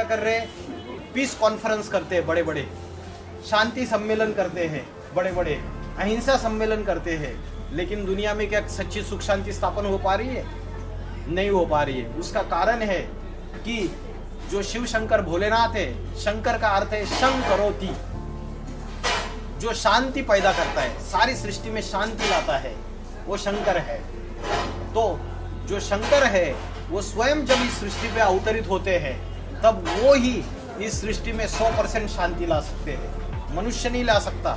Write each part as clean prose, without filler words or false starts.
कर रहे हैं? पीस कॉन्फ्रेंस करते हैं बड़े बड़े, शांति सम्मेलन करते हैं बड़े बड़े, अहिंसा सम्मेलन करते हैं, लेकिन दुनिया में क्या सच्ची सुख शांति स्थापन हो पा रही है? नहीं हो पा रही है। उसका कारण है कि जो शिव शंकर भोलेनाथ है, शंकर का अर्थ है शंकरोति, जो शांति पैदा करता है, सारी सृष्टि में शांति लाता है, वो शंकर है। तो जो शंकर है वो स्वयं जब इस सृष्टि पे अवतरित होते हैं तब वो ही इस सृष्टि में 100% शांति ला सकते हैं। मनुष्य नहीं ला सकता,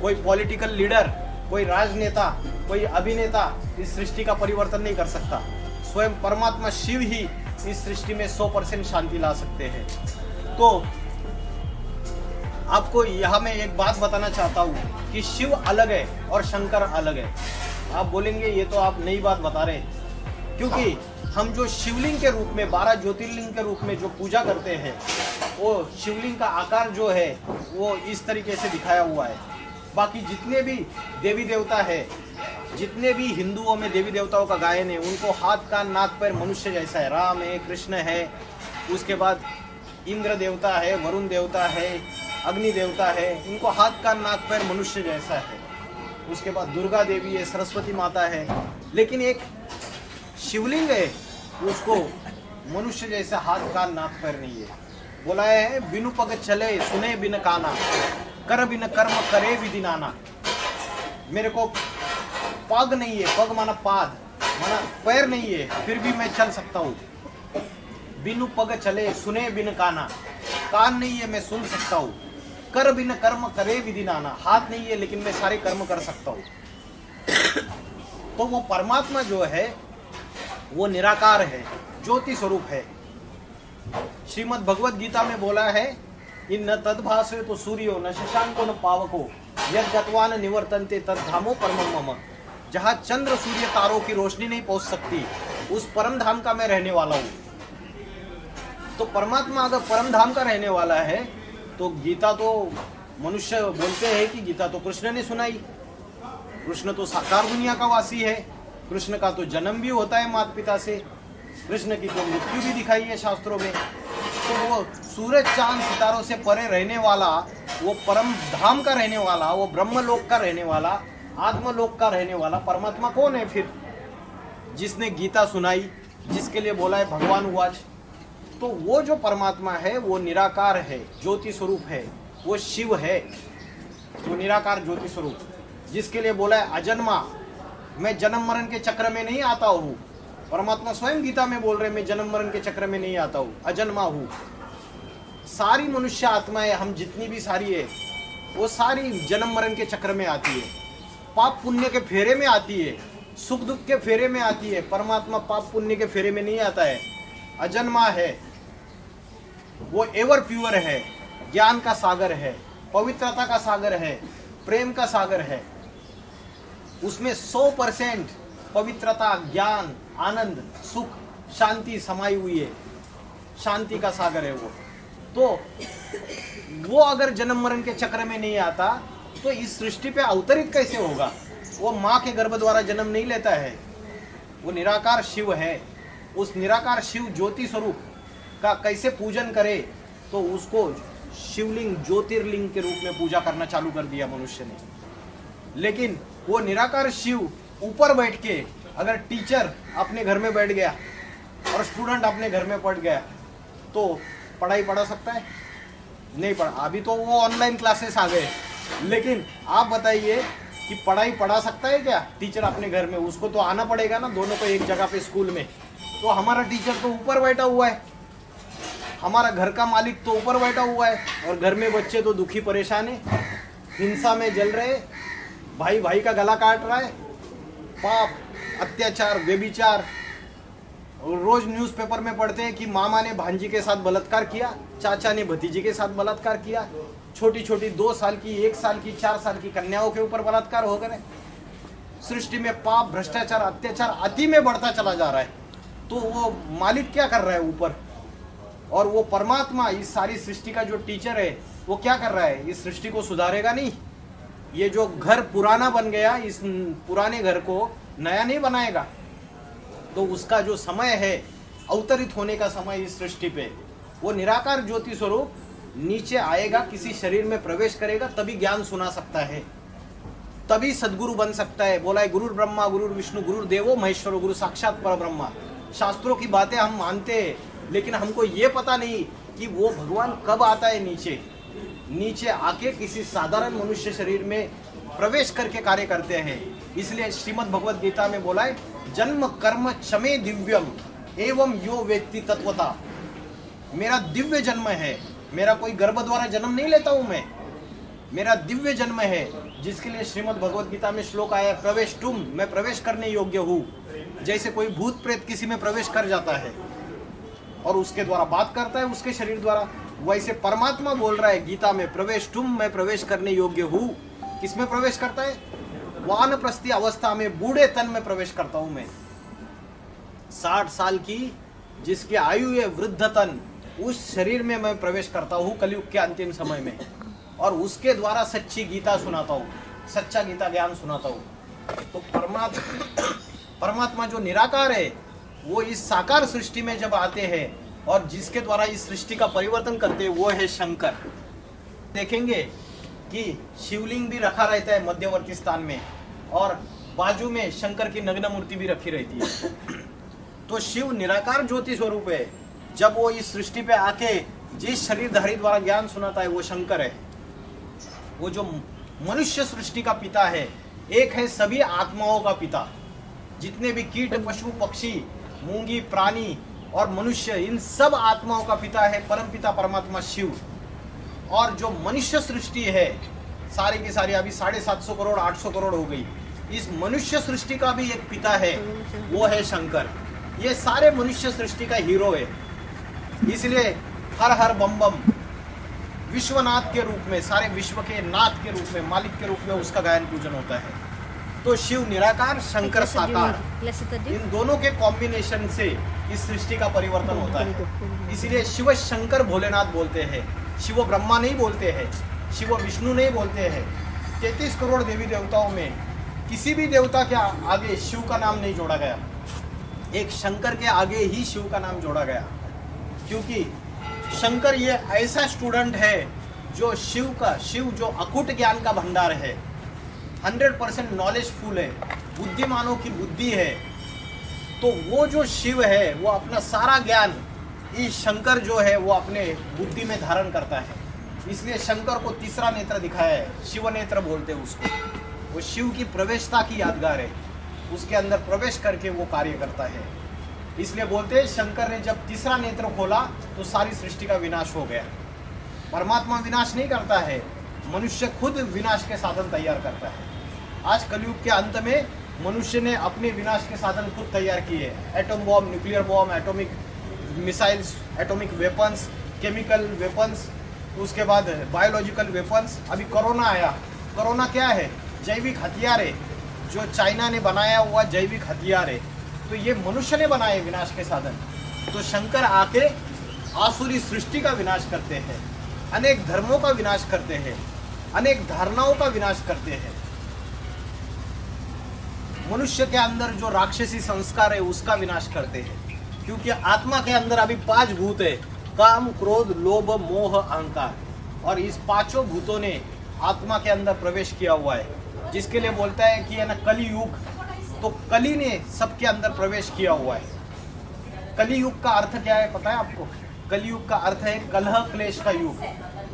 कोई पॉलिटिकल लीडर, कोई राजनेता, कोई अभिनेता इस सृष्टि का परिवर्तन नहीं कर सकता। स्वयं परमात्मा शिव ही इस सृष्टि में 100% शांति ला सकते हैं। तो आपको यहाँ मैं एक बात बताना चाहता हूँ कि शिव अलग है और शंकर अलग है। आप बोलेंगे ये तो आप नई बात बता रहे, क्योंकि हम जो शिवलिंग के रूप में 12 ज्योतिर्लिंग के रूप में जो पूजा करते हैं, वो शिवलिंग का आकार जो है वो इस तरीके से दिखाया हुआ है। बाकी जितने भी देवी देवता है, जितने भी हिंदुओं में देवी देवताओं का गायन है, उनको हाथ कान नाक पैर मनुष्य जैसा है। राम है, कृष्ण है, उसके बाद इंद्र देवता है, वरुण देवता है, अग्नि देवता है, इनको हाथ कान नाक पैर मनुष्य जैसा है। उसके बाद दुर्गा देवी है, सरस्वती माता है, लेकिन एक शिवलिंग है उसको मनुष्य जैसा हाथ कान नाक पैर नहीं है। बोला है बिनु पग चले सुने बिन काना, कर बिन कर्म करे विधि नाना। मेरे को पग नहीं है, पग माना पाद माना पैर नहीं है, फिर भी मैं चल सकता हूँ। बिनु पग चले सुने बिन काना, कान नहीं है मैं सुन सकता हूँ। कर बिन कर्म करे विधि नाना, हाथ नहीं है लेकिन मैं सारे कर्म कर सकता हूँ। तो वो परमात्मा जो है वो निराकार है, ज्योति स्वरूप है। श्रीमद् भगवत गीता में बोला है इन न तद्भासे तो सूर्यो न शशांको न पावको यद गतवान निवर्तन्ते तद्धामो परमं मम। जहाँ चंद्र सूर्य तारों की रोशनी नहीं पहुंच सकती, उस परम धाम का मैं रहने वाला हूँ। तो परमात्मा अगर परम धाम का रहने वाला है तो गीता तो मनुष्य बोलते हैं कि गीता तो कृष्ण ने सुनाई। कृष्ण तो साकार दुनिया का वासी है, कृष्ण का तो जन्म भी होता है माता पिता से, कृष्ण की तो मृत्यु भी दिखाई है शास्त्रों में। तो वो सूरज चांद सितारों से परे रहने वाला, वो परम धाम का रहने वाला, वो ब्रह्मलोक का रहने वाला, आत्मलोक का रहने वाला परमात्मा कौन है फिर? जिसने गीता सुनाई, जिसके लिए बोला है भगवान उवाच। तो वो जो परमात्मा है वो निराकार है, ज्योति स्वरूप है, वो शिव है, वो निराकार ज्योति स्वरूप, जिसके लिए बोला है अजन्मा, मैं जन्म मरण के चक्र में नहीं आता हूँ। परमात्मा स्वयं गीता में बोल रहे मैं जन्म मरण के चक्र में नहीं आता हूँ, अजन्मा हूँ। सारी मनुष्य आत्माएं हम जितनी भी सारी है वो सारी जन्म मरण के चक्र में आती है, पाप पुण्य के फेरे में आती है, सुख दुख के फेरे में आती है। परमात्मा पाप पुण्य के फेरे में नहीं आता है, अजन्मा है, वो एवर प्योर है, ज्ञान का सागर है, पवित्रता का सागर है, प्रेम का सागर है। उसमें 100% पवित्रता, ज्ञान, आनंद, सुख, शांति समाई हुई है, शांति का सागर है वो। तो वो अगर जन्म मरण के चक्र में नहीं आता तो इस सृष्टि पे अवतरित कैसे होगा? वो माँ के गर्भ द्वारा जन्म नहीं लेता है, वो निराकार शिव है। उस निराकार शिव ज्योति स्वरूप का कैसे पूजन करे? तो उसको शिवलिंग, ज्योतिर्लिंग के रूप में पूजा करना चालू कर दिया मनुष्य ने। लेकिन वो निराकार शिव ऊपर बैठ के, अगर टीचर अपने घर में बैठ गया और स्टूडेंट अपने घर में पढ़ गया तो पढ़ाई पढ़ा सकता है? नहीं पढ़ा। अभी तो वो ऑनलाइन क्लासेस आ गए, लेकिन आप बताइए कि पढ़ाई पढ़ा सकता है क्या टीचर अपने घर में? उसको तो आना पड़ेगा ना, दोनों को एक जगह पे स्कूल में। तो हमारा टीचर तो ऊपर बैठा हुआ है, हमारा घर का मालिक तो ऊपर बैठा हुआ है, और घर में बच्चे तो दुखी परेशान है, हिंसा में जल रहे, भाई भाई का गला काट रहा है, पाप, अत्याचार, व्यभिचार। रोज न्यूज़पेपर में पढ़ते हैं कि मामा ने भांजी के साथ बलात्कार किया, चाचा ने भतीजी के साथ बलात्कार किया, छोटी छोटी 2 साल की, 1 साल की, 4 साल की कन्याओं के ऊपर बलात्कार हो गए। सृष्टि में पाप, भ्रष्टाचार, अत्याचार अति में बढ़ता चला जा रहा है। तो वो मालिक क्या कर रहा है ऊपर? और वो परमात्मा इस सारी सृष्टि का जो टीचर है वो क्या कर रहा है? इस सृष्टि को सुधारेगा नहीं। ये जो घर पुराना बन गया, इस पुराने घर को नया नहीं बनाएगा। तो उसका जो समय है, अवतरित होने का समय इस सृष्टि पे, वो निराकार ज्योति स्वरूप नीचे आएगा, किसी शरीर में प्रवेश करेगा, तभी ज्ञान सुना सकता है, तभी सदगुरु बन सकता है। बोला है गुरु ब्रह्मा गुरु विष्णु गुरु देवो महेश्वरो गुरु साक्षात पर ब्रह्मा। शास्त्रों की बातें हम मानते हैं, लेकिन हमको ये पता नहीं कि वो भगवान कब आता है नीचे आके किसी साधारण मनुष्य शरीर में प्रवेश करके कार्य करते हैं। इसलिए श्रीमद् भगवद गीता में बोला है जन्म कर्म क्षमे दिव्यम एवं यो व्यक्ति तत्वता। मेरा दिव्य जन्म है, मेरा कोई गर्भ द्वारा जन्म नहीं लेता हूं मेरा दिव्य जन्म है, जिसके लिए श्रीमद् भगवद गीता में श्लोक आया प्रवेश तुम, मैं प्रवेश करने योग्य हूँ। जैसे कोई भूत प्रेत किसी में प्रवेश कर जाता है और उसके द्वारा बात करता है उसके शरीर द्वारा, वैसे परमात्मा बोल रहा है गीता में प्रवेश तुम, मैं प्रवेश करने योग्य हूँ। किसमें प्रवेश करता है? वानप्रस्थी अवस्था में बूढ़े तन में प्रवेश करता हूं मैं। 60 साल की जिसकी आयु है वृद्ध तन, उस शरीर में मैं प्रवेश करता हूं कलयुग के अंतिम समय में, और उसके द्वारा सच्ची गीता सुनाता हूं, सच्चा गीता ज्ञान सुनाता हूं। तो परमात्मा जो निराकार है वो इस साकार सृष्टि में जब आते हैं और जिसके द्वारा इस सृष्टि का परिवर्तन करते हैं वो है शंकर। देखेंगे कि शिवलिंग भी रखा रहता है मध्यवर्ती स्थान में, और बाजू में शंकर की नग्न मूर्ति भी रखी रहती है। तो शिव निराकार ज्योति स्वरूप है। जब वो इस सृष्टि पे आके जिस शरीरधारी द्वारा ज्ञान सुनाता है वो शंकर है। वो जो मनुष्य सृष्टि का पिता है, एक है सभी आत्माओं का पिता। जितने भी कीट पशु पक्षी मूंगी प्राणी और मनुष्य, इन सब आत्माओं का पिता है परम पिता परमात्मा शिव। और जो मनुष्य सृष्टि है सारी की सारी, अभी 750 करोड़ 800 करोड़ हो गई, इस मनुष्य सृष्टि का भी एक पिता है, वो है शंकर। ये सारे मनुष्य सृष्टि का हीरो है। इसलिए हर हर बम बम विश्वनाथ के रूप में, सारे विश्व के नाथ के रूप में, मालिक के रूप में उसका गायन पूजन होता है। तो शिव निराकार, शंकर साकार, इन दोनों के कॉम्बिनेशन से इस सृष्टि का परिवर्तन होता है। इसलिए शिव शंकर भोलेनाथ बोलते हैं, शिव ब्रह्मा नहीं बोलते हैं, शिव विष्णु नहीं बोलते हैं। 33 करोड़ देवी देवताओं में किसी भी देवता के आगे शिव का नाम नहीं जोड़ा गया, एक शंकर के आगे ही शिव का नाम जोड़ा गया। क्योंकि शंकर ये ऐसा स्टूडेंट है जो शिव जो अकूट ज्ञान का भंडार है, 100% नॉलेजफुल है, बुद्धिमानों की बुद्धि है। तो वो जो शिव है वो अपना सारा ज्ञान इस शंकर जो है वो अपने बुद्धि में धारण करता है। इसलिए शंकर को तीसरा नेत्र दिखाया है, शिव नेत्र बोलते हैं उसको। वो शिव की प्रवेशता की यादगार है, उसके अंदर प्रवेश करके वो कार्य करता है। इसलिए बोलते हैं शंकर ने जब तीसरा नेत्र खोला तो सारी सृष्टि का विनाश हो गया। परमात्मा विनाश नहीं करता है, मनुष्य खुद विनाश के साधन तैयार करता है। आज कलयुग के अंत में मनुष्य ने अपने विनाश के साधन खुद तैयार किए। Atom bomb, nuclear bomb, atomic missiles, atomic weapons, chemical weapons, उसके बाद बायोलॉजिकल वेपन्स। अभी कोरोना आया, कोरोना क्या है? जैविक हथियार है, जो चाइना ने बनाया हुआ जैविक हथियार है। तो ये मनुष्य ने बनाए विनाश के साधन। तो शंकर आके आसुरी सृष्टि का विनाश करते हैं, अनेक धर्मों का विनाश करते हैं, अनेक धारणाओं का विनाश करते हैं। मनुष्य के अंदर जो राक्षसी संस्कार है उसका विनाश करते हैं। क्योंकि आत्मा के अंदर अभी 5 भूत है, काम क्रोध लोभ मोह अहंकार, और इस 5 भूतों ने आत्मा के अंदर प्रवेश किया हुआ है। जिसके लिए बोलता है कि है ना कलियुग, तो कली ने सबके अंदर प्रवेश किया हुआ है। कलियुग का अर्थ क्या है पता है आपको? कलियुग का अर्थ है कलह क्लेश का युग।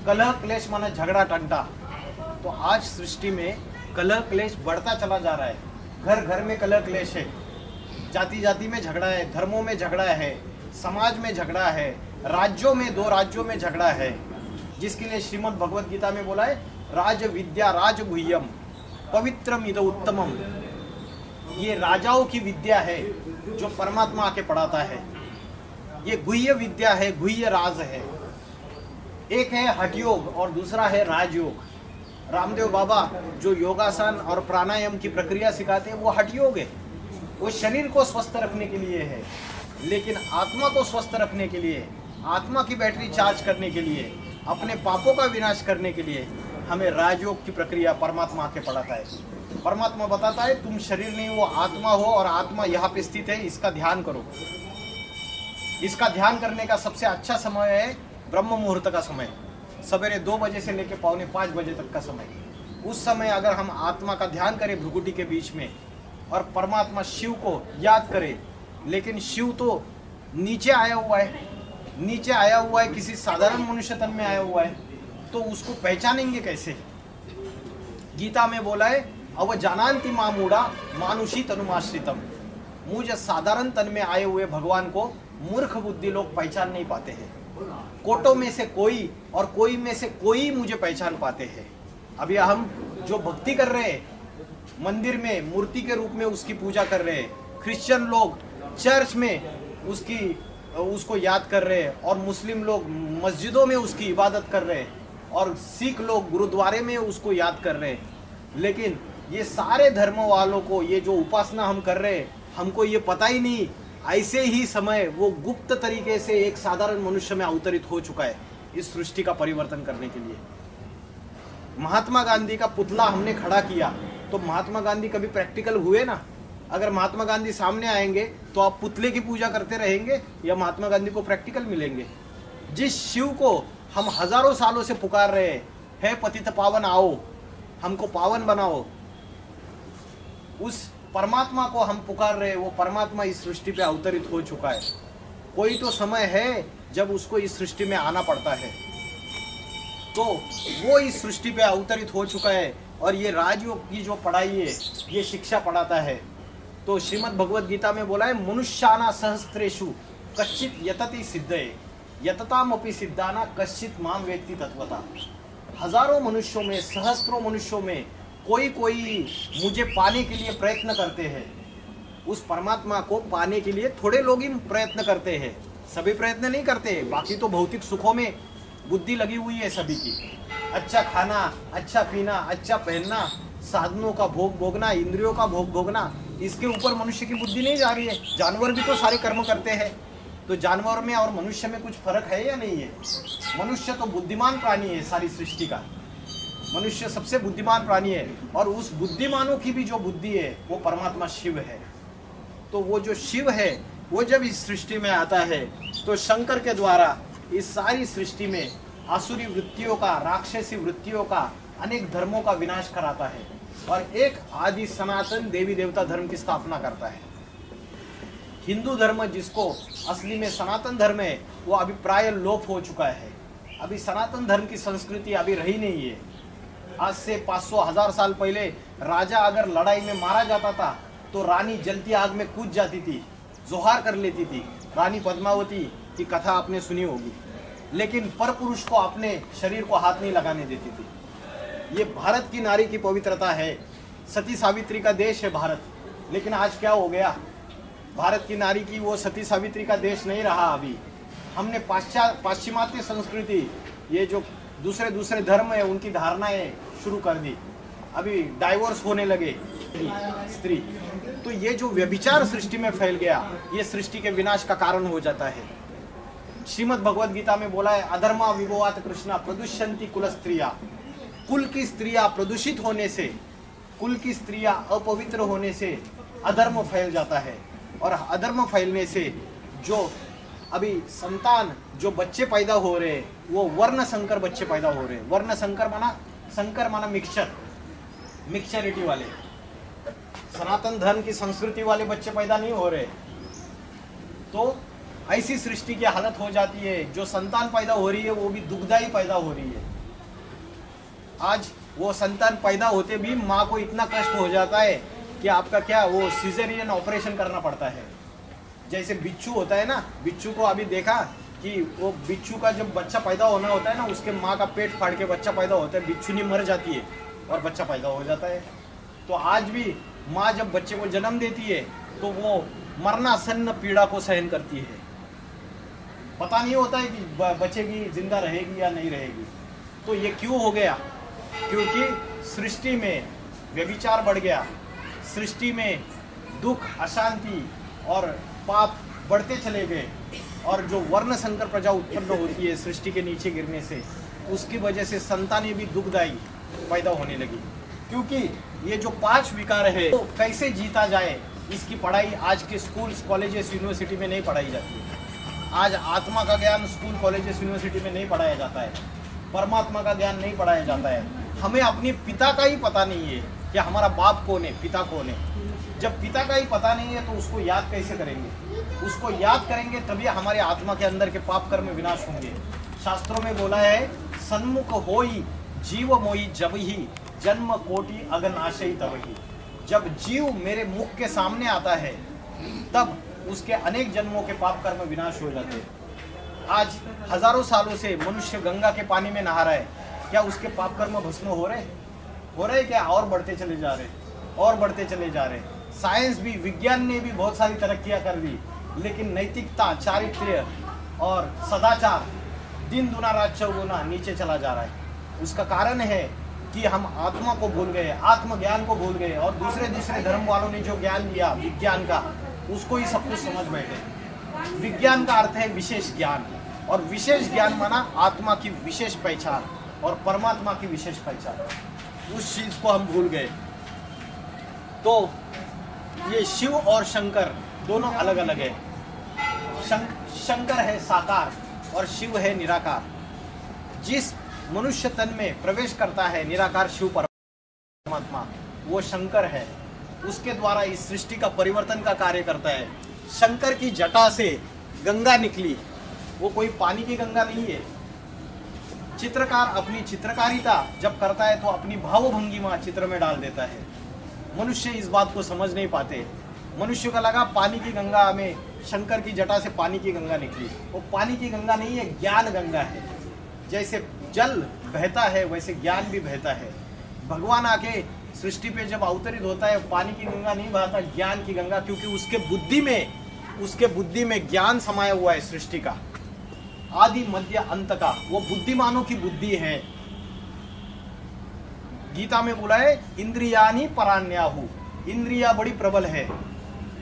कलह क्लेश माना झगड़ा टंटा। तो आज सृष्टि में कलह क्लेश बढ़ता चला जा रहा है। घर घर में कलह क्लेश है, जाति जाति में झगड़ा है, धर्मों में झगड़ा है, समाज में झगड़ा है, राज्यों में 2 राज्यों में झगड़ा है। जिसके लिए श्रीमद् भगवद गीता में बोला है राज विद्या राज गुह्यम पवित्रम इद उत्तमम। ये राजाओं की विद्या है जो परमात्मा आके पढ़ाता है। ये गुह्य विद्या है, गुह्य राज है। एक है हठयोग और दूसरा है राजयोग। रामदेव बाबा जो योगासन और प्राणायाम की प्रक्रिया सिखाते हैं वो हठयोग है, वो शरीर को स्वस्थ रखने के लिए है। लेकिन आत्मा को स्वस्थ रखने के लिए, आत्मा की बैटरी चार्ज करने के लिए, अपने पापों का विनाश करने के लिए हमें राजयोग की प्रक्रिया परमात्मा आके पढ़ाता है। परमात्मा बताता है तुम शरीर नहीं, वो आत्मा हो और आत्मा यहाँ पे स्थित है, इसका ध्यान करो। इसका ध्यान करने का सबसे अच्छा समय है ब्रह्म मुहूर्त का समय, सवेरे 2 बजे से लेकर 4:45 बजे तक का समय। उस समय अगर हम आत्मा का ध्यान करें भ्रुकुटी के बीच में और परमात्मा शिव को याद करें, लेकिन शिव तो नीचे आया हुआ है, नीचे आया हुआ है, किसी साधारण मनुष्य तन में आया हुआ है, तो उसको पहचानेंगे कैसे? गीता में बोला है अवजानान्ति मामूढ़ा मानुषी तनुमाश्रितम। मुझ साधारण तन में आए हुए भगवान को मूर्ख बुद्धि लोग पहचान नहीं पाते हैं। कोटों में से कोई और कोई में से कोई मुझे पहचान पाते हैं। अभी हम जो भक्ति कर रहे हैं, मंदिर में मूर्ति के रूप में उसकी पूजा कर रहे हैं, क्रिश्चियन लोग चर्च में उसको याद कर रहे हैं, और मुस्लिम लोग मस्जिदों में उसकी इबादत कर रहे हैं, और सिख लोग गुरुद्वारे में उसको याद कर रहे हैं। लेकिन ये सारे धर्म वालों को ये जो उपासना हम कर रहे हैं, हमको ये पता ही नहीं, ऐसे ही समय वो गुप्त तरीके से एक साधारण मनुष्य में अवतरित हो चुका है इस सृष्टि का परिवर्तन करने के लिए। महात्मा गांधी का पुतला हमने खड़ा किया, तो महात्मा गांधी कभी प्रैक्टिकल हुए ना? अगर महात्मा गांधी सामने आएंगे तो आप पुतले की पूजा करते रहेंगे या महात्मा गांधी को प्रैक्टिकल मिलेंगे? जिस शिव को हम हजारों सालों से पुकार रहे हैं, हे पतित पावन आओ, हमको पावन बनाओ, उस परमात्मा को हम पुकार रहे हैं, वो परमात्मा इस सृष्टि पे अवतरित हो चुका है। कोई तो समय है जब उसको इस सृष्टि में आना पड़ता है, तो वो इस सृष्टि पे अवतरित हो चुका है। और ये राजयोग की जो पढ़ाई है, ये शिक्षा पढ़ाता है। तो श्रीमद् भगवद गीता में बोला है मनुष्याना सहस्त्रेषु कश्चित यतति सिद्धये यततामपि सिद्धाना कश्चित माम वेत्ति तत्वता। हजारों मनुष्यों में, सहस्त्रों मनुष्यों में कोई कोई मुझे पाने के लिए प्रयत्न करते हैं। उस परमात्मा को पाने के लिए थोड़े लोग ही प्रयत्न करते हैं, सभी प्रयत्न नहीं करते। बाकी तो भौतिक सुखों में बुद्धि लगी हुई है सभी की। अच्छा खाना, अच्छा पीना, अच्छा पहनना, साधनों का भोग भोगना, इंद्रियों का भोग भोगना, इसके ऊपर मनुष्य की बुद्धि नहीं जा रही है। जानवर भी तो सारे कर्म करते हैं, तो जानवर में और मनुष्य में कुछ फर्क है या नहीं है? मनुष्य तो बुद्धिमान प्राणी है सारी सृष्टि का, मनुष्य सबसे बुद्धिमान प्राणी है, और उस बुद्धिमानों की भी जो बुद्धि है वो परमात्मा शिव है। तो वो जो शिव है वो जब इस सृष्टि में आता है तो शंकर के द्वारा इस सारी सृष्टि में आसुरी वृत्तियों का, राक्षसी वृत्तियों का, अनेक धर्मों का विनाश कराता है और एक आदि सनातन देवी देवता धर्म की स्थापना करता है। हिंदू धर्म जिसको असली में सनातन धर्म है, वो अभी प्राय लोप हो चुका है। अभी सनातन धर्म की संस्कृति अभी रही नहीं है। आज से 500-1000 साल पहले राजा अगर लड़ाई में मारा जाता था तो रानी जलती आग में कूद जाती थी, जोहार कर लेती थी। रानी पद्मावती की कथा आपने सुनी होगी, लेकिन परपुरुष को अपने शरीर को हाथ नहीं लगाने देती थी। ये भारत की नारी की पवित्रता है, सती सावित्री का देश है भारत। लेकिन आज क्या हो गया? भारत की नारी की वो सती सावित्री का देश नहीं रहा। अभी हमने पाश्चिमात्य संस्कृति, ये जो दूसरे धर्म है उनकी धारणाएं शुरू कर दी। अभी डाइवोर्स होने लगे स्त्री, तो ये जो व्यभिचार सृष्टि में फैल गया, ये सृष्टि के विनाश का कारण हो जाता है। श्रीमद् भगवद गीता में बोला है अधर्मा विभवात कृष्णा प्रदुष्यंती कुल स्त्रिया। कुल की स्त्रियां प्रदूषित होने से, कुल की स्त्रियां अपवित्र होने से अधर्म फैल जाता है, और अधर्म फैलने से जो अभी संतान, जो बच्चे पैदा हो रहे हैं, वो वर्ण संकर बच्चे पैदा हो रहे हैं। वर्ण संकर माना मिक्सचरिटी वाले, सनातन धर्म की संस्कृति वाले बच्चे पैदा नहीं हो रहे। तो ऐसी सृष्टि की हालत हो जाती है, जो संतान पैदा हो रही है वो भी दुखदाई पैदा हो रही है। आज वो संतान पैदा होते भी माँ को इतना कष्ट हो जाता है कि आपका क्या, वो सिजेरियन ऑपरेशन करना पड़ता है। जैसे बिच्छू होता है ना, बिच्छू को अभी देखा कि वो बिच्छू का जब बच्चा पैदा होना होता है ना, उसके माँ का पेट फाड़ के बच्चा पैदा होता है, बिच्छू नहीं मर जाती है और बच्चा पैदा हो जाता है। तो आज भी माँ जब बच्चे को जन्म देती है तो वो मरणासन्न पीड़ा को सहन करती है। पता नहीं होता है कि बचेगी, जिंदा रहेगी या नहीं रहेगी। तो ये क्यों हो गया? क्योंकि सृष्टि में व्यभिचार बढ़ गया, सृष्टि में दुख, अशांति और पाप बढ़ते चले गए, और जो वर्ण संकर प्रजा उत्पन्न होती है सृष्टि के नीचे गिरने से, उसकी वजह से संतानें भी दुखदायी पैदा होने लगी। क्योंकि ये जो 5 विकार है, तो कैसे जीता जाए, इसकी पढ़ाई आज के स्कूल्स, कॉलेजेस, यूनिवर्सिटी में नहीं पढ़ाई जाती है। आज आत्मा का ज्ञान स्कूल कॉलेजेस यूनिवर्सिटी में नहीं पढ़ाया जाता है, परमात्मा का ज्ञान नहीं पढ़ाया जाता है। हमें अपने पिता का ही पता नहीं है कि हमारा बाप कौन है, पिता कौन है। जब पिता का ही पता नहीं है तो उसको याद कैसे करेंगे? उसको याद करेंगे तभी हमारे आत्मा के अंदर के पाप कर्म विनाश होंगे। शास्त्रों में बोला है, सन्मुख होई जीव मोई जब ही जन्म कोटि अगनाशई तब ही। जब जीव मेरे मुख के सामने आता है तब उसके अनेक जन्मों के पाप कर्म विनाश हो जाते हैं। आज हजारों सालों से मनुष्य गंगा के पानी में नहा रहा है, क्या उसके पाप कर्म भस्म हो रहे क्या? और बढ़ते चले जा रहे, और बढ़ते चले जा रहे। साइंस भी, विज्ञान ने भी बहुत सारी तरक्कियां कर दी, लेकिन नैतिकता, चारित्र्य और सदाचार दिन दुना रात चौगुना नीचे चला जा रहा है। उसका कारण है कि हम आत्मा को भूल गए, आत्मज्ञान को भूल गए, और दूसरे धर्म वालों ने जो ज्ञान दिया विज्ञान का, उसको ही सब कुछ समझ बैठे। विज्ञान का अर्थ है विशेष ज्ञान, और विशेष ज्ञान माना आत्मा की विशेष पहचान और परमात्मा की विशेष पहचान। उस चीज को हम भूल गए। तो ये शिव और शंकर दोनों अलग अलग है। शंकर है साकार और शिव है निराकार। जिस मनुष्य तन में प्रवेश करता है निराकार शिव परमात्मा, वो शंकर है। उसके द्वारा इस सृष्टि का परिवर्तन का कार्य करता है। शंकर की जटा से गंगा निकली, वो कोई पानी की गंगा नहीं है। चित्रकार अपनी चित्रकारिता जब करता है तो अपनी भावभंगिमा चित्र में डाल देता है। मनुष्य इस बात को समझ नहीं पाते। मनुष्य का लगा पानी की गंगा में, शंकर की जटा से पानी की गंगा निकली। वो पानी की गंगा नहीं है, ज्ञान गंगा है। जैसे जल बहता है वैसे ज्ञान भी बहता है। भगवान आके सृष्टि पे जब अवतरित होता है, पानी की गंगा नहीं बहता, ज्ञान की गंगा, क्योंकि उसके बुद्धि में ज्ञान समाया हुआ है सृष्टि का, आदि मध्य अंत का। वो बुद्धिमानों की बुद्धि है। गीता में बोला है, इंद्रियानि परान्याहु, इंद्रिया बड़ी प्रबल है।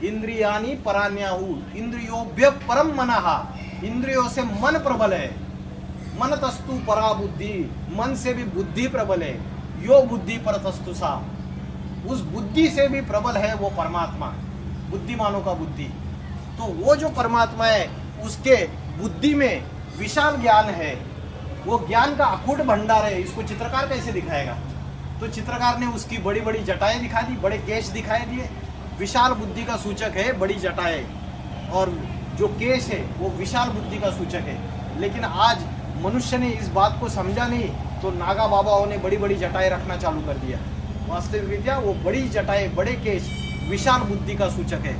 इंद्रियानि परान्याहु, इंद्रियोभ्य परम मनः, इंद्रियों से मन प्रबल है। मन तस्तु परा बुद्धि, मन से भी बुद्धि प्रबल है। यो बुद्धि पर तस्तु सा, उस बुद्धि से भी प्रबल है वो परमात्मा, बुद्धिमानों का बुद्धि। तो वो जो परमात्मा है उसके बुद्धि में विशाल ज्ञान है, वो ज्ञान का अकूट भंडार है। इसको चित्रकार कैसे दिखाएगा? तो चित्रकार ने उसकी बड़ी बड़ी जटाएं दिखा दी, बड़े केश दिखाई दिए। विशाल बुद्धि का सूचक है बड़ी जटाएं, और जो केश है वो विशाल बुद्धि का सूचक है। लेकिन आज मनुष्य ने इस बात को समझा नहीं, तो नागा बाबाओं ने बड़ी बड़ी जटाएं रखना चालू कर दिया। वास्तविक विद्या वो बड़ी जटाएं, बड़े केश विशाल बुद्धि का सूचक है।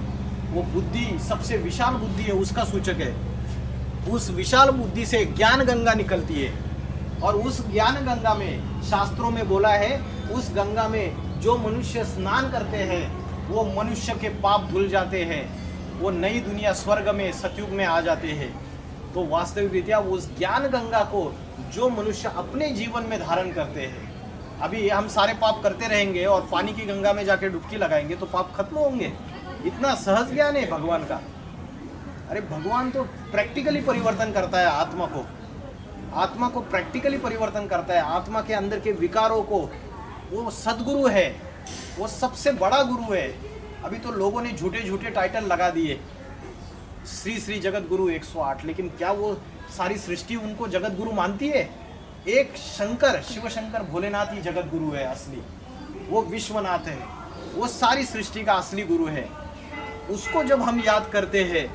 वो बुद्धि सबसे विशाल बुद्धि है, उसका सूचक है। उस विशाल बुद्धि से ज्ञान गंगा निकलती है, और उस ज्ञान गंगा में शास्त्रों में बोला है, उस गंगा में जो मनुष्य स्नान करते हैं वो मनुष्य के पाप धुल जाते हैं, वो नई दुनिया स्वर्ग में सतयुग में आ जाते हैं। तो वास्तविक रीत्या उस ज्ञान गंगा को जो मनुष्य अपने जीवन में धारण करते हैं, अभी हम सारे पाप करते रहेंगे और पानी की गंगा में जाके डुबकी लगाएंगे तो पाप खत्म होंगे। इतना सहज ज्ञान है भगवान का। अरे भगवान तो प्रैक्टिकली परिवर्तन करता है आत्मा को प्रैक्टिकली परिवर्तन करता है। आत्मा के अंदर के विकारों को, वो सदगुरु है, वो सबसे बड़ा गुरु है। अभी तो लोगों ने झूठे झूठे टाइटल लगा दिए, श्री श्री जगत गुरु 108, लेकिन क्या वो सारी सृष्टि उनको जगत गुरु मानती है? एक शंकर, शिव शंकर भोलेनाथ ही जगत गुरु है असली। वो विश्वनाथ है, वो सारी सृष्टि का असली गुरु है। उसको जब हम याद करते हैं,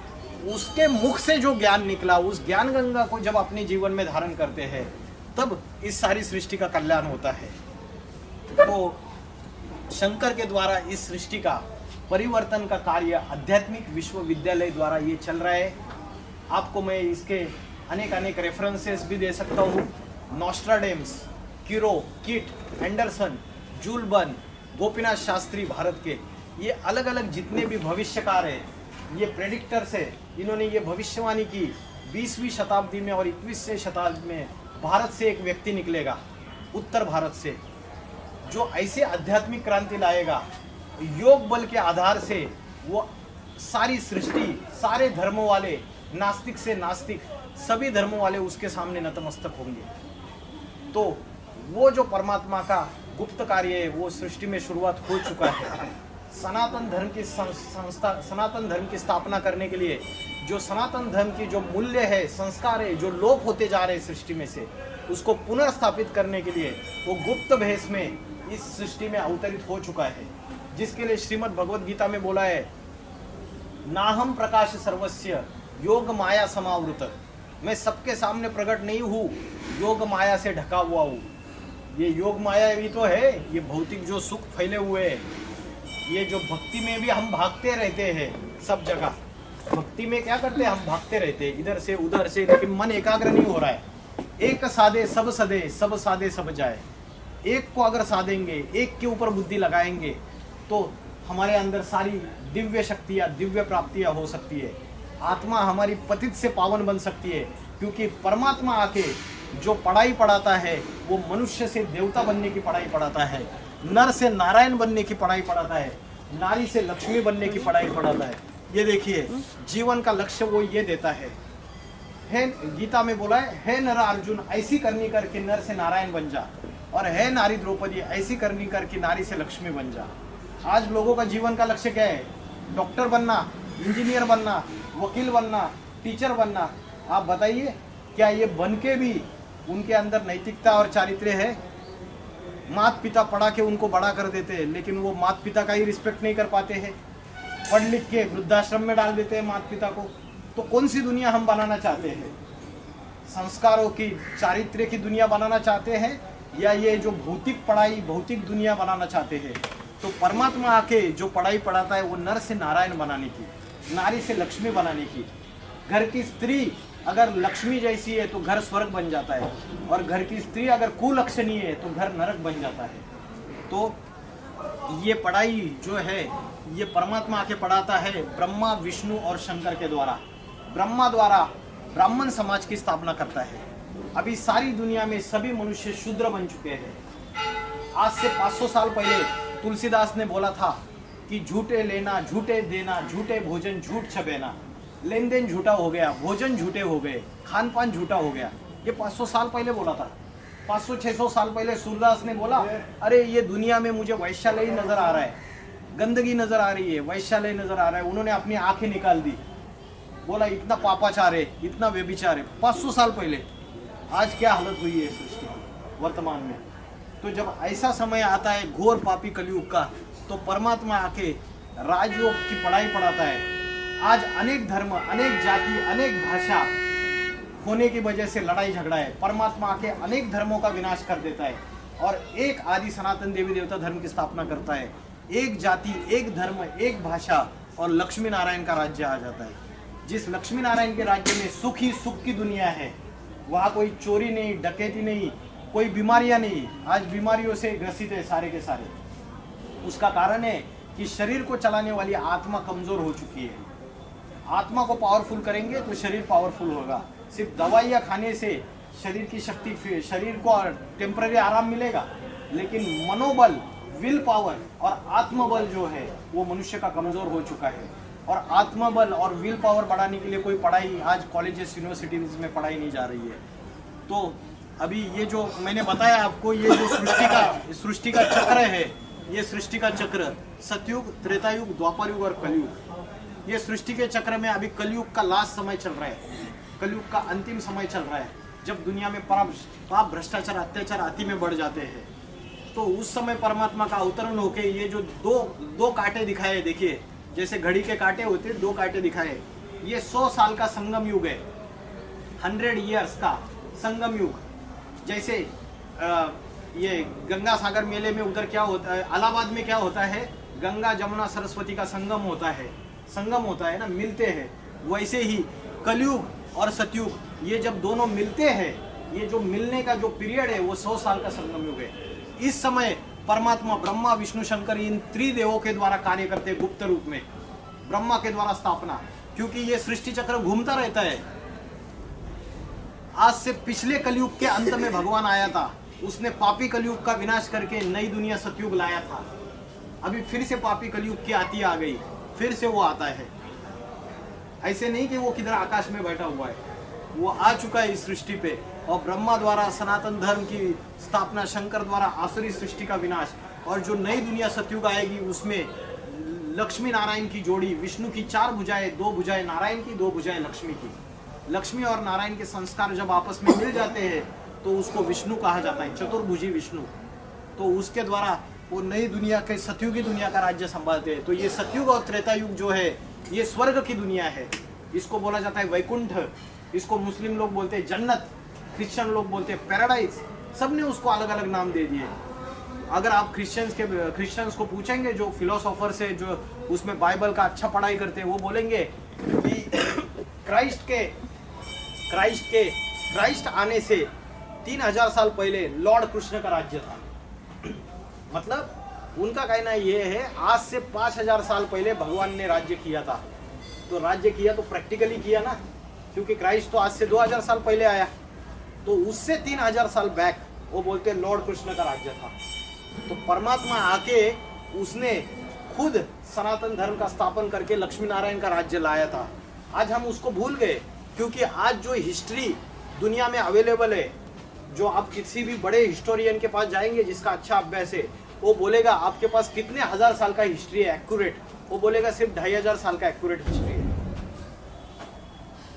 उसके मुख से जो ज्ञान निकला, उस ज्ञान गंगा को जब अपने जीवन में धारण करते हैं, तब इस सारी सृष्टि का कल्याण होता है। तो शंकर के द्वारा इस सृष्टि का परिवर्तन का कार्य आध्यात्मिक विश्वविद्यालय द्वारा ये चल रहा है। आपको मैं इसके अनेक रेफरेंसेस भी दे सकता हूँ। नॉस्ट्राडेम्स, किरो, किट, Anderson, Jules Verne, Gopinath Shastri Bharat के, ये अलग अलग जितने भी भविष्यकार है, ये प्रेडिक्टर्स है, इन्होंने ये भविष्यवाणी की 20वीं शताब्दी में और 21वीं शताब्दी में भारत से एक व्यक्ति निकलेगा, उत्तर भारत से, जो ऐसे आध्यात्मिक क्रांति लाएगा। योग बल के आधार से वो सारी सृष्टि, सारे धर्मों वाले, नास्तिक से नास्तिक, सभी धर्मों वाले उसके सामने नतमस्तक होंगे। तो वो जो परमात्मा का गुप्त कार्य है वो सृष्टि में शुरुआत हो चुका है। सनातन धर्म की सनातन धर्म की स्थापना करने के लिए जो सनातन धर्म की जो मूल्य है, संस्कार है, जो लोप होते जा रहे हैं सृष्टि में से, उसको पुनर्स्थापित करने के लिए वो गुप्त भेष में इस सृष्टि में अवतरित हो चुका है, जिसके लिए श्रीमद् भगवद गीता में बोला है, नाहम प्रकाश सर्वस्य योग माया समावृत। मैं सबके सामने प्रकट नहीं हूँ, योग माया से ढका हुआ हूँ। ये योग माया भी तो है, ये भौतिक जो सुख फैले हुए हैं, ये जो भक्ति में भी हम भागते रहते हैं सब जगह। भक्ति में क्या करते हैं, हम भागते रहते हैं इधर से उधर से, लेकिन मन एकाग्र नहीं हो रहा है। एक साधे सब सदे, सब साधे सब जाए। एक को अगर साधेंगे, एक के ऊपर बुद्धि लगाएंगे, तो हमारे अंदर सारी दिव्य शक्तियाँ, दिव्य प्राप्तियाँ हो सकती है। आत्मा हमारी पतित से पावन बन सकती है, क्योंकि परमात्मा आके जो पढ़ाई पढ़ाता है वो मनुष्य से देवता बनने की पढ़ाई पढ़ाता है, नर से नारायण बनने की पढ़ाई पढ़ाता है, नारी से लक्ष्मी बनने की पढ़ाई पढ़ाता है। ये देखिए, जीवन का लक्ष्य वो ये देता है। गीता में बोला है, हे नर अर्जुन ऐसी करनी करके नर से नारायण बन जा, और हे नारी द्रौपदी ऐसी करनी करके नारी से लक्ष्मी बन जा। आज लोगों का जीवन का लक्ष्य क्या है? डॉक्टर बनना, इंजीनियर बनना, वकील बनना, टीचर बनना। आप बताइए, क्या ये बन के भी उनके अंदर नैतिकता और चारित्र्य है? माता पिता पढ़ा के उनको बड़ा कर देते हैं, लेकिन वो माता पिता का ही रिस्पेक्ट नहीं कर पाते हैं। पढ़ लिख के वृद्धाश्रम में डाल देते हैं माता पिता को। तो कौन सी दुनिया हम बनाना चाहते हैं? संस्कारों की, चारित्र्य की दुनिया बनाना चाहते हैं, या ये जो भौतिक पढ़ाई, भौतिक दुनिया बनाना चाहते हैं? तो परमात्मा आके जो पढ़ाई पढ़ाता है वो नर से नारायण बनाने की, नारी से लक्ष्मी बनाने की। घर की स्त्री अगर लक्ष्मी जैसी है तो घर स्वर्ग बन जाता है, और घर की स्त्री अगर कुलक्षणी है तो घर नरक बन जाता है। तो ये पढ़ाई जो है ये परमात्मा आके पढ़ाता है ब्रह्मा, विष्णु और शंकर के द्वारा। ब्रह्मा द्वारा ब्राह्मण समाज की स्थापना करता है। अभी सारी दुनिया में सभी मनुष्य शूद्र बन चुके हैं। आज से 500 साल पहले तुलसीदास ने बोला था कि झूठे लेना, झूठे देना, झूठे भोजन, झूठ छबेना। लेन देन झूठा हो गया, भोजन झूठे हो गए, खान पान झूठा हो गया। ये 500 साल पहले बोला था। 500-600 साल पहले सूरदास ने बोला, अरे ये दुनिया में मुझे वैश्यालय नजर आ रहा है, गंदगी नजर आ रही है, वैश्यालय नजर आ रहा है। उन्होंने अपनी आंखें निकाल दी, बोला इतना पापाचार है, इतना व्यभिचार है। 500 साल पहले। आज क्या हालत हुई है सृष्टि की वर्तमान में? तो जब ऐसा समय आता है घोर पापी कलयुग का, तो परमात्मा आके राजयोग की पढ़ाई पढ़ाता है। आज अनेक धर्म, अनेक जाति, अनेक भाषा होने की वजह से लड़ाई झगड़ा है। परमात्मा आके अनेक धर्मों का विनाश कर देता है और एक आदि सनातन देवी देवता धर्म की स्थापना करता है। एक जाति, एक धर्म, एक भाषा, और लक्ष्मी नारायण का राज्य आ जाता है। जिस लक्ष्मी नारायण के राज्य में सुख ही सुख की दुनिया है, वहाँ कोई चोरी नहीं, डकैती नहीं, कोई बीमारियां नहीं। आज बीमारियों से ग्रसित है सारे के सारे। उसका कारण है कि शरीर को चलाने वाली आत्मा कमजोर हो चुकी है। आत्मा को पावरफुल करेंगे तो शरीर पावरफुल होगा। सिर्फ दवाइयाँ खाने से शरीर की शक्ति, शरीर को टेम्पररी आराम मिलेगा, लेकिन मनोबल, विल पावर और आत्मबल जो है वो मनुष्य का कमजोर हो चुका है। और आत्मबल और विल पावर बढ़ाने के लिए कोई पढ़ाई आज कॉलेजेस, यूनिवर्सिटीज में पढ़ाई नहीं जा रही है। तो अभी ये जो मैंने बताया आपको, ये जो सृष्टि का चक्र है, ये सृष्टि का चक्र सतयुग, त्रेतायुग, द्वापर युग और कलयुग। ये सृष्टि के चक्र में अभी कलयुग का लास्ट समय चल रहा है, कलयुग का अंतिम समय चल रहा है, जब दुनिया में पाप, भ्रष्टाचार, अत्याचार अति में बढ़ जाते हैं। तो उस समय परमात्मा का अवतरण होके ये जो दो कांटे दिखाए, देखिए जैसे घड़ी के कांटे होते, 2 कांटे दिखाए। ये 100 साल का संगम युग है, 100 ईयर्स का संगम युग। जैसे ये गंगा सागर मेले में उधर क्या होता है, इलाहाबाद में क्या होता है, गंगा जमुना सरस्वती का संगम होता है ना, मिलते हैं। वैसे ही कलयुग और सतयुग, ये जब दोनों मिलते हैं, ये जो मिलने का जो पीरियड है वो 100 साल का संगम युग है। इस समय परमात्मा ब्रह्मा, विष्णु, शंकर इन त्रिदेवों के द्वारा कार्य करते हैं गुप्त रूप में। ब्रह्मा के द्वारा स्थापना, क्योंकि ये सृष्टि चक्र घूमता रहता है। आज से पिछले कलयुग के अंत में भगवान आया था, उसने पापी कलयुग का विनाश करके नई दुनिया सतयुग लाया था। अभी फिर से पापी कलयुग की आती आ गई, फिर से वो आता है। ऐसे नहीं कि वो किधर आकाश में बैठा हुआ है, वो आ चुका है इस सृष्टि पे। और ब्रह्मा द्वारा सनातन धर्म की स्थापना, शंकर द्वारा आसुरी सृष्टि का विनाश, और जो नई दुनिया सतयुग आएगी उसमें लक्ष्मी नारायण की जोड़ी, विष्णु की 4 भुजाएं, 2 भुजाएं नारायण की, 2 भुजाएं लक्ष्मी की। लक्ष्मी और नारायण के संस्कार जब आपस में मिल जाते हैं तो उसको विष्णु कहा जाता है, चतुर्भुजी विष्णु। तो उसके द्वारा वो नई दुनिया के, सतयुगी दुनिया का राज्य संभालते हैं। तो ये सतयुग और त्रेता युग जो है ये स्वर्ग की दुनिया है। इसको बोला जाता है वैकुंठ, इसको मुस्लिम लोग बोलते हैं जन्नत, क्रिश्चियन लोग बोलते हैं पैराडाइज। सबने उसको अलग अलग नाम दे दिए। अगर आप क्रिश्चियंस को पूछेंगे, जो फिलोसोफर्स है, जो उसमें बाइबल का अच्छा पढ़ाई करते हैं, वो बोलेंगे कि क्राइस्ट आने से 3000 साल पहले लॉर्ड कृष्ण का राज्य था। मतलब उनका कहना ये है आज से 5000 साल पहले भगवान ने राज्य किया था। तो राज्य किया तो प्रैक्टिकली किया ना, क्योंकि क्राइस्ट तो आज से 2000 साल पहले आया। तो उससे 3000 साल बैक वो बोलते हैं लॉर्ड कृष्ण का राज्य था। तो परमात्मा आके उसने खुद सनातन धर्म का स्थापन करके लक्ष्मी नारायण का राज्य लाया था। आज हम उसको भूल गए, क्योंकि आज जो हिस्ट्री दुनिया में अवेलेबल है, जो आप किसी भी बड़े हिस्टोरियन के पास जाएंगे जिसका अच्छा अभ्यास है, वो बोलेगा आपके पास कितने हजार साल का हिस्ट्री है एक्यूरेट, वो बोलेगा सिर्फ 2500 साल का एक्यूरेट हिस्ट्री है।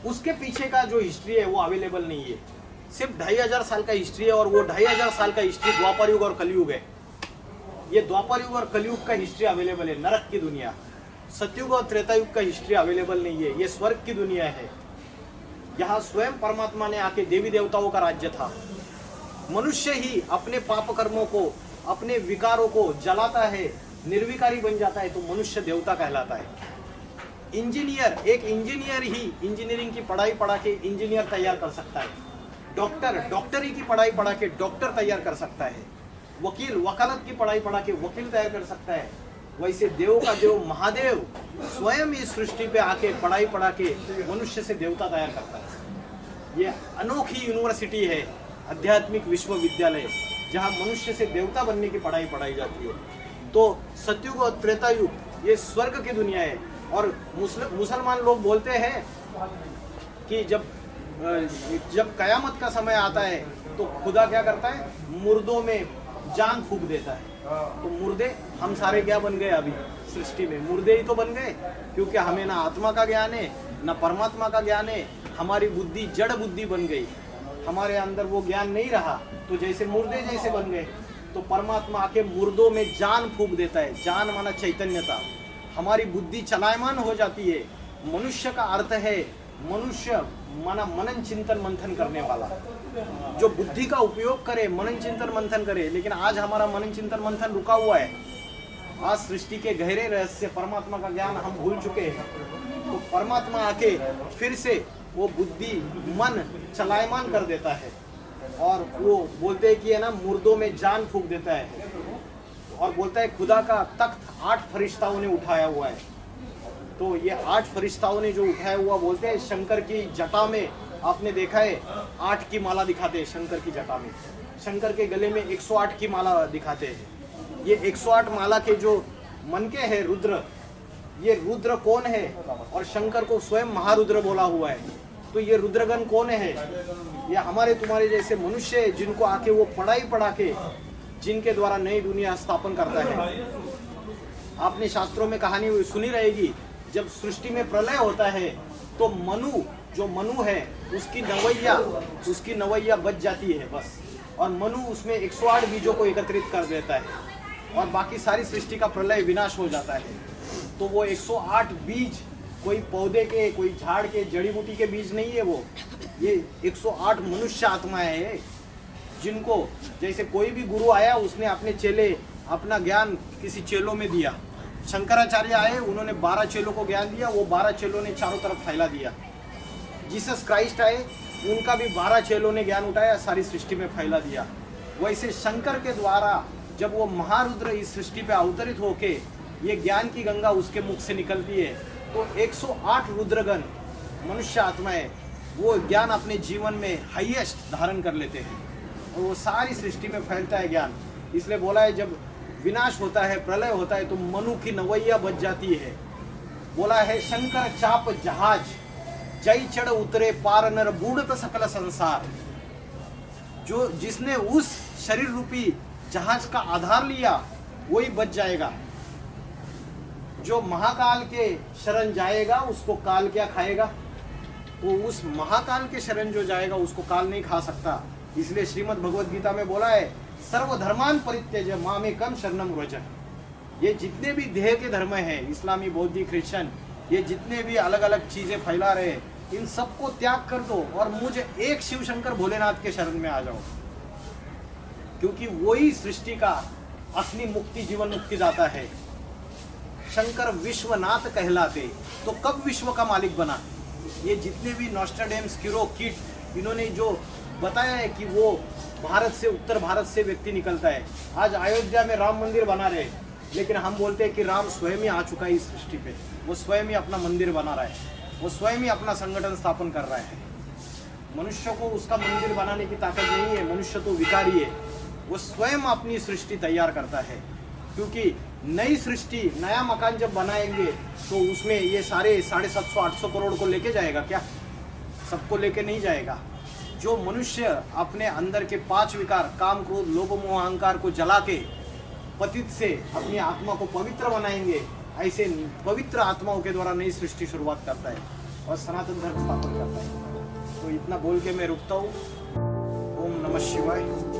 उसके पीछे का जो हिस्ट्री है वो अवेलेबल नहीं है। सिर्फ 2500 साल का हिस्ट्री है, और वो 2500 साल का हिस्ट्री द्वापर युग और कलयुग है। ये द्वापर युग और कलयुग का हिस्ट्री अवेलेबल है, नरक की दुनिया। सतयुग और त्रेता युग का हिस्ट्री अवेलेबल नहीं है, ये स्वर्ग की दुनिया है। यहाँ स्वयं परमात्मा ने आके देवी देवताओं का राज्य था। मनुष्य ही अपने पाप कर्मों को, अपने विकारों को जलाता है, निर्विकारी बन जाता है, तो मनुष्य देवता कहलाता है। एक इंजीनियर ही इंजीनियरिंग की पढ़ाई पढ़ा के इंजीनियर तैयार कर सकता है। डॉक्टरी की पढ़ाई पढ़ा के डॉक्टर तैयार कर सकता है। वकील वकालत की पढ़ाई पढ़ा के वकील तैयार कर सकता है। वैसे देव का देव महादेव स्वयं इस सृष्टि पे आके पढ़ाई पढ़ा के मनुष्य से देवता तैयार करता है। ये अनोखी यूनिवर्सिटी है, आध्यात्मिक विश्वविद्यालय, जहाँ मनुष्य से देवता बनने की पढ़ाई पढ़ाई जाती है। तो सतयुग और त्रेता युग ये स्वर्ग की दुनिया है। और मुसलमान लोग बोलते हैं कि जब कयामत का समय आता है तो खुदा क्या करता है, मुर्दों में जान फूंक देता है। तो मुर्दे हम सारे क्या बन गए अभी सृष्टि में, मुर्दे ही तो बन गए, क्योंकि हमें ना आत्मा का ज्ञान है ना परमात्मा का ज्ञान है। हमारी बुद्धि जड़ बुद्धि बन गई, हमारे अंदर वो ज्ञान नहीं रहा, तो जैसे मुर्दे जैसे बन गए। तो परमात्मा आके मुर्दों में जान फूंक देता है। जान माना चैतन्यता, हमारी बुद्धि चलायमान हो जाती है। मनुष्य का अर्थ है, मनुष्य माना मनन चिंतन मंथन करने वाला, जो बुद्धि का उपयोग करे, मनन चिंतन मंथन करे। लेकिन आज हमारा मनन चिंतन मंथन रुका हुआ है। आज सृष्टि के गहरे रहस्य, परमात्मा का ज्ञान हम भूल चुके हैं। तो परमात्मा आके फिर से वो बुद्धि मन चलायमान कर देता है, और वो बोलते हैं कि है ना, मुर्दों में जान फूंक देता है। और बोलता है खुदा का तख्त 8 फरिश्ताओं ने उठाया हुआ है। तो ये 8 फरिश्ताओं ने जो उठाया हुआ, बोलते हैं शंकर की जटा में, आपने देखा है 8 की माला दिखाते हैं शंकर की जटा में। शंकर के गले में 108 की माला दिखाते हैं। ये 108 माला के जो मनके हैं रुद्र, ये रुद्र कौन है? और शंकर को स्वयं महारुद्र बोला हुआ है। तो ये रुद्रगण कौन है? ये हमारे तुम्हारे जैसे मनुष्य है, जिनको आके वो पढ़ाई पढ़ा के, जिनके द्वारा नई दुनिया स्थापन करता है। आपने शास्त्रों में कहानी सुनी रहेगी, जब सृष्टि में प्रलय होता है तो मनु है, उसकी नवैया बच जाती है बस, और मनु उसमें 108 बीजों को एकत्रित कर देता है, और बाकी सारी सृष्टि का प्रलय विनाश हो जाता है। तो वो 108 बीज कोई पौधे के, कोई झाड़ के, जड़ी बूटी के बीज नहीं है वो, ये 108 मनुष्य आत्माएं हैं, जिनको जैसे कोई भी गुरु आया, उसने अपने चेले, अपना ज्ञान किसी चेलों में दिया। शंकराचार्य आए, उन्होंने 12 चेलों को ज्ञान दिया, वो 12 चेलों ने चारों तरफ फैला दिया। जीसस क्राइस्ट आए, उनका भी 12 चेलों ने ज्ञान उठाया, सारी सृष्टि में फैला दिया। वैसे शंकर के द्वारा जब वो महारुद्र इस सृष्टि पे अवतरित होके ये ज्ञान की गंगा उसके मुख से निकलती है, तो 108 रुद्रगण मनुष्य आत्माएं वो ज्ञान अपने जीवन में हाईएस्ट धारण कर लेते हैं, और वो सारी सृष्टि में फैलता है ज्ञान। इसलिए बोला है जब विनाश होता है, प्रलय होता है, तो मनु की नवैया बच जाती है। बोला है शंकर चाप जहाज, जय चढ़ उतरे पार नर बूढ़त सकल संसार। जो जिसने उस शरीर रूपी जहाज का आधार लिया वही बच जाएगा। जो महाकाल के शरण जाएगा उसको काल क्या खाएगा? वो उस महाकाल के शरण जो जाएगा उसको काल नहीं खा सकता। इसलिए श्रीमद् भगवद गीता में बोला है, सर्वधर्मान परित्यज्य मामेकम शरणम व्रज। ये जितने भी देह के धर्म हैं, इस्लामी, बौद्धिक, क्रिश्चियन, ये जितने भी अलग अलग चीजें फैला रहे हैं, इन सबको त्याग कर दो और मुझे एक शिव शंकर भोलेनाथ के शरण में आ जाओ, क्योंकि वही सृष्टि का असली मुक्ति, जीवन मुक्ति दाता है। शंकर विश्वनाथ कहलाते, तो कब विश्व का मालिक बना? ये जितने भी नॉस्ट्राडेम्स, किरो, किट, इन्होंने जो बताया है कि वो भारत से, उत्तर भारत से व्यक्ति निकलता है। आज अयोध्या में राम मंदिर बना रहे, लेकिन हम बोलते हैं कि राम स्वयं ही आ चुका है इस सृष्टि पे। वो स्वयं ही अपना मंदिर बना रहा है, वो स्वयं ही अपना संगठन स्थापन कर रहा है। मनुष्य को उसका मंदिर बनाने की ताकत नहीं है, मनुष्य तो विकारी है। वो स्वयं अपनी सृष्टि तैयार करता है, क्योंकि नई सृष्टि, नया मकान जब बनाएंगे तो उसमें ये सारे 750-800 करोड़ को लेके जाएगा क्या? सबको लेके नहीं जाएगा। जो मनुष्य अपने अंदर के 5 विकार, काम, क्रोध, लोभ, मोह, अहंकार को जला के पतित से अपनी आत्मा को पवित्र बनाएंगे, ऐसे पवित्र आत्माओं के द्वारा नई सृष्टि शुरुआत करता है और सनातन धर्म स्थापन करता है। तो इतना बोल के मैं रुकता हूँ। ओम नमः शिवाय।